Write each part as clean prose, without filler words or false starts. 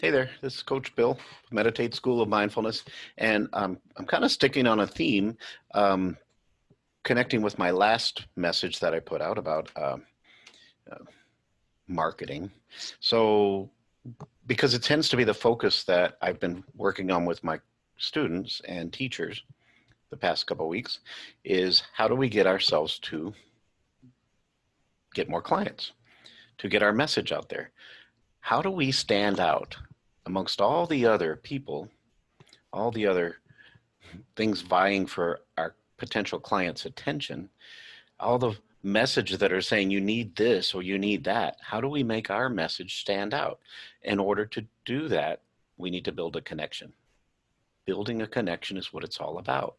Hey there, this is Coach Bill, Meditate School of Mindfulness, and I'm kind of sticking on a theme, um, connecting with my last message that I put out about uh, marketing. So, because it tends to be the focus that I've been working on with my students and teachers the past couple of weeks, is how do we get ourselves to get more clients, to get our message out there? How do we stand out amongst all the other people, all the other things vying for our potential clients' attention, all the messages that are saying you need this or you need that, how do we make our message stand out? In order to do that, we need to build a connection. Building a connection is what it's all about.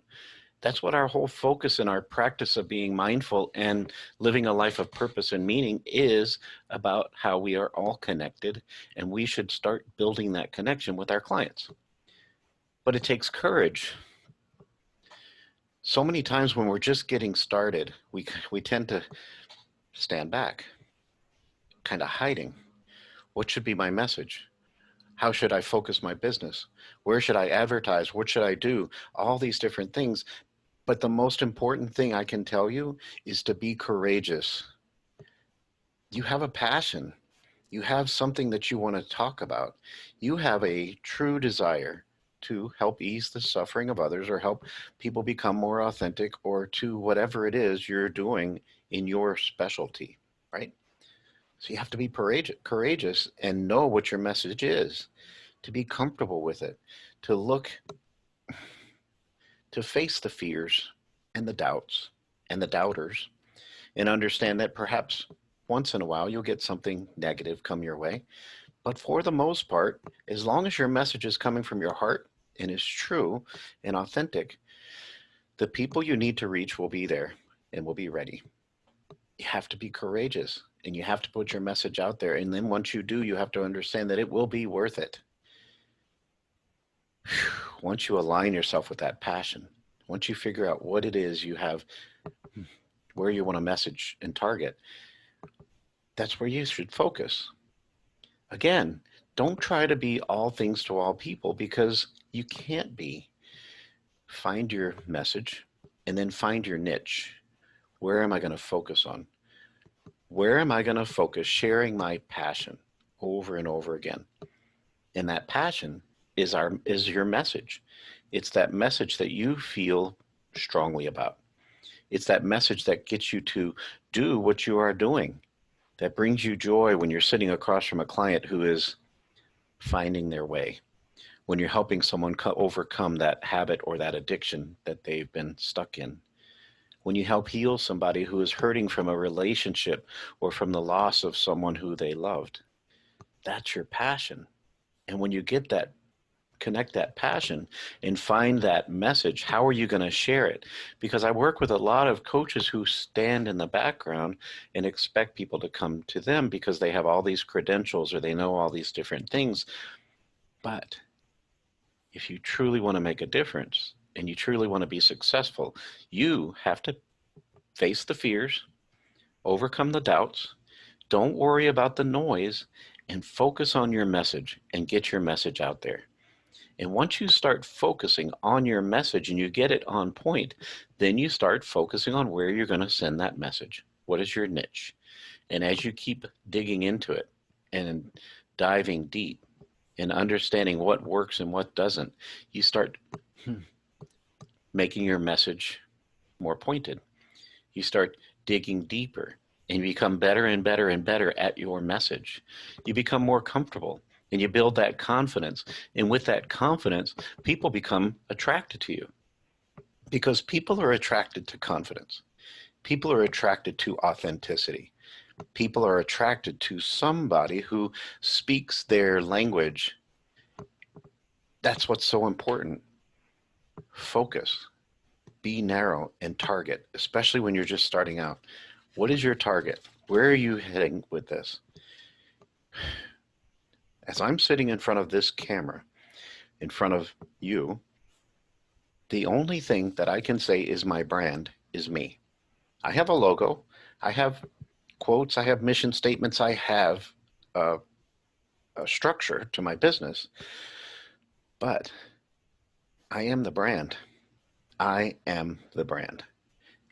That's what our whole focus in our practice of being mindful and living a life of purpose and meaning is about, how we are all connected, and we should start building that connection with our clients. But it takes courage. So many times when we're just getting started, we tend to stand back, kind of hiding. What should be my message? How should I focus my business? Where should I advertise? What should I do? All these different things. But the most important thing I can tell you is to be courageous. You have a passion. You have something that you want to talk about. You have a true desire to help ease the suffering of others or help people become more authentic or to whatever it is you're doing in your specialty, right? So you have to be courageous and know what your message is, to be comfortable with it, to look, to face the fears and the doubts and the doubters, and understand that perhaps once in a while you'll get something negative come your way. But for the most part, as long as your message is coming from your heart and is true and authentic, the people you need to reach will be there and will be ready. You have to be courageous and you have to put your message out there. And then once you do, you have to understand that it will be worth it. Once you align yourself with that passion, once you figure out what it is you have, where you want to message and target, that's where you should focus. Again, don't try to be all things to all people because you can't be. Find your message and then find your niche. Where am I going to focus on? Where am I going to focus sharing my passion over and over again? And that passion is your message. It's that message that you feel strongly about. It's that message that gets you to do what you are doing, that brings you joy when you're sitting across from a client who is finding their way, when you're helping someone overcome that habit or that addiction that they've been stuck in, when you help heal somebody who is hurting from a relationship or from the loss of someone who they loved. That's your passion. And when you get that, connect that passion and find that message, how are you going to share it? Because I work with a lot of coaches who stand in the background and expect people to come to them because they have all these credentials or they know all these different things. But if you truly want to make a difference and you truly want to be successful, you have to face the fears, overcome the doubts, don't worry about the noise, and focus on your message and get your message out there. And once you start focusing on your message and you get it on point, then you start focusing on where you're going to send that message. What is your niche? And as you keep digging into it and diving deep and understanding what works and what doesn't, you start making your message more pointed. You start digging deeper and you become better and better and better at your message. You become more comfortable and you build that confidence. And with that confidence, people become attracted to you because people are attracted to confidence. People are attracted to authenticity. People are attracted to somebody who speaks their language. That's what's so important. Focus, be narrow, and target, especially when you're just starting out. What is your target? Where are you heading with this? As I'm sitting in front of this camera, in front of you, the only thing that I can say is my brand is me. I have a logo. I have quotes. I have mission statements. I have a structure to my business, but I am the brand. I am the brand.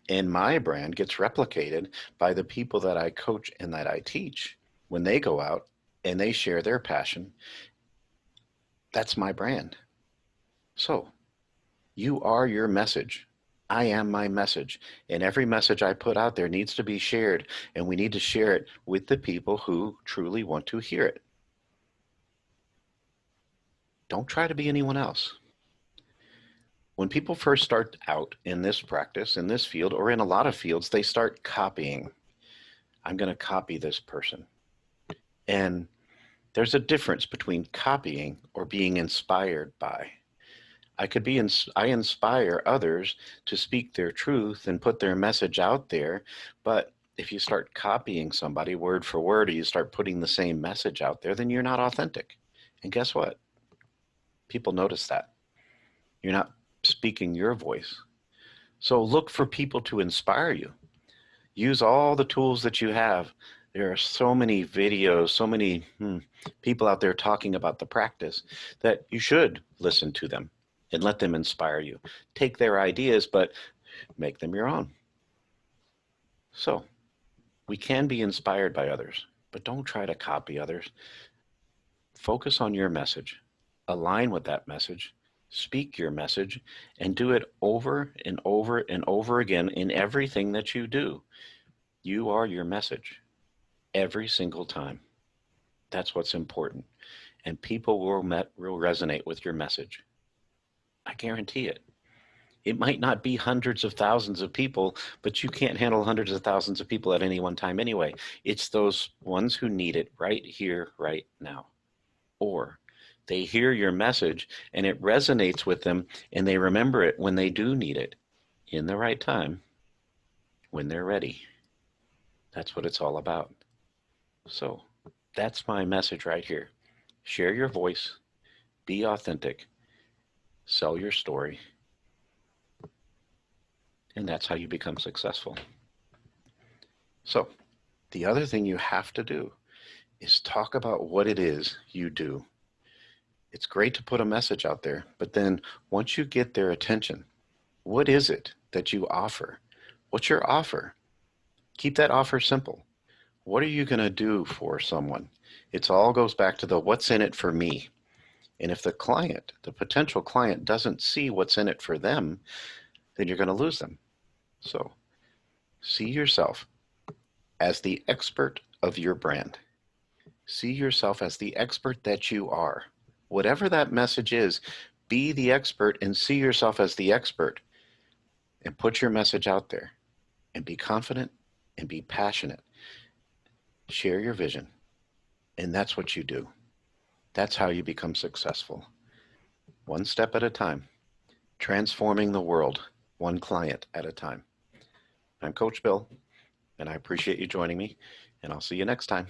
And my brand gets replicated by the people that I coach and that I teach when they go out and they share their passion. That's my brand. So you are your message. I am my message. And every message I put out there needs to be shared. And we need to share it with the people who truly want to hear it. Don't try to be anyone else. When people first start out in this practice, in this field, or in a lot of fields, they start copying. I'm going to copy this person. And there's a difference between copying or being inspired by. I inspire others to speak their truth and put their message out there. But if you start copying somebody word for word, or you start putting the same message out there, then you're not authentic. And guess what? People notice that. You're not speaking your voice. So look for people to inspire you. Use all the tools that you have. There are so many videos, so many people out there talking about the practice that you should listen to them and let them inspire you. Take their ideas, but make them your own. So we can be inspired by others, but don't try to copy others. Focus on your message. Align with that message. Speak your message and do it over and over and over again in everything that you do. You are your message every single time. That's what's important. And people will resonate with your message. I guarantee it. It might not be hundreds of thousands of people, but you can't handle hundreds of thousands of people at any one time anyway. It's those ones who need it right here, right now. Or they hear your message and it resonates with them and they remember it when they do need it in the right time, when they're ready. That's what it's all about. So that's my message right here. Share your voice, be authentic, sell your story, and that's how you become successful. So the other thing you have to do is talk about what it is you do. It's great to put a message out there, but then once you get their attention, what is it that you offer? What's your offer? Keep that offer simple. What are you going to do for someone? It all goes back to the what's in it for me. And if the client, the potential client, doesn't see what's in it for them, then you're going to lose them. So see yourself as the expert of your brand. See yourself as the expert that you are. Whatever that message is, be the expert and see yourself as the expert and put your message out there and be confident and be passionate. Share your vision. And that's what you do. That's how you become successful. One step at a time, transforming the world, one client at a time. I'm Coach Bill, and I appreciate you joining me, and I'll see you next time.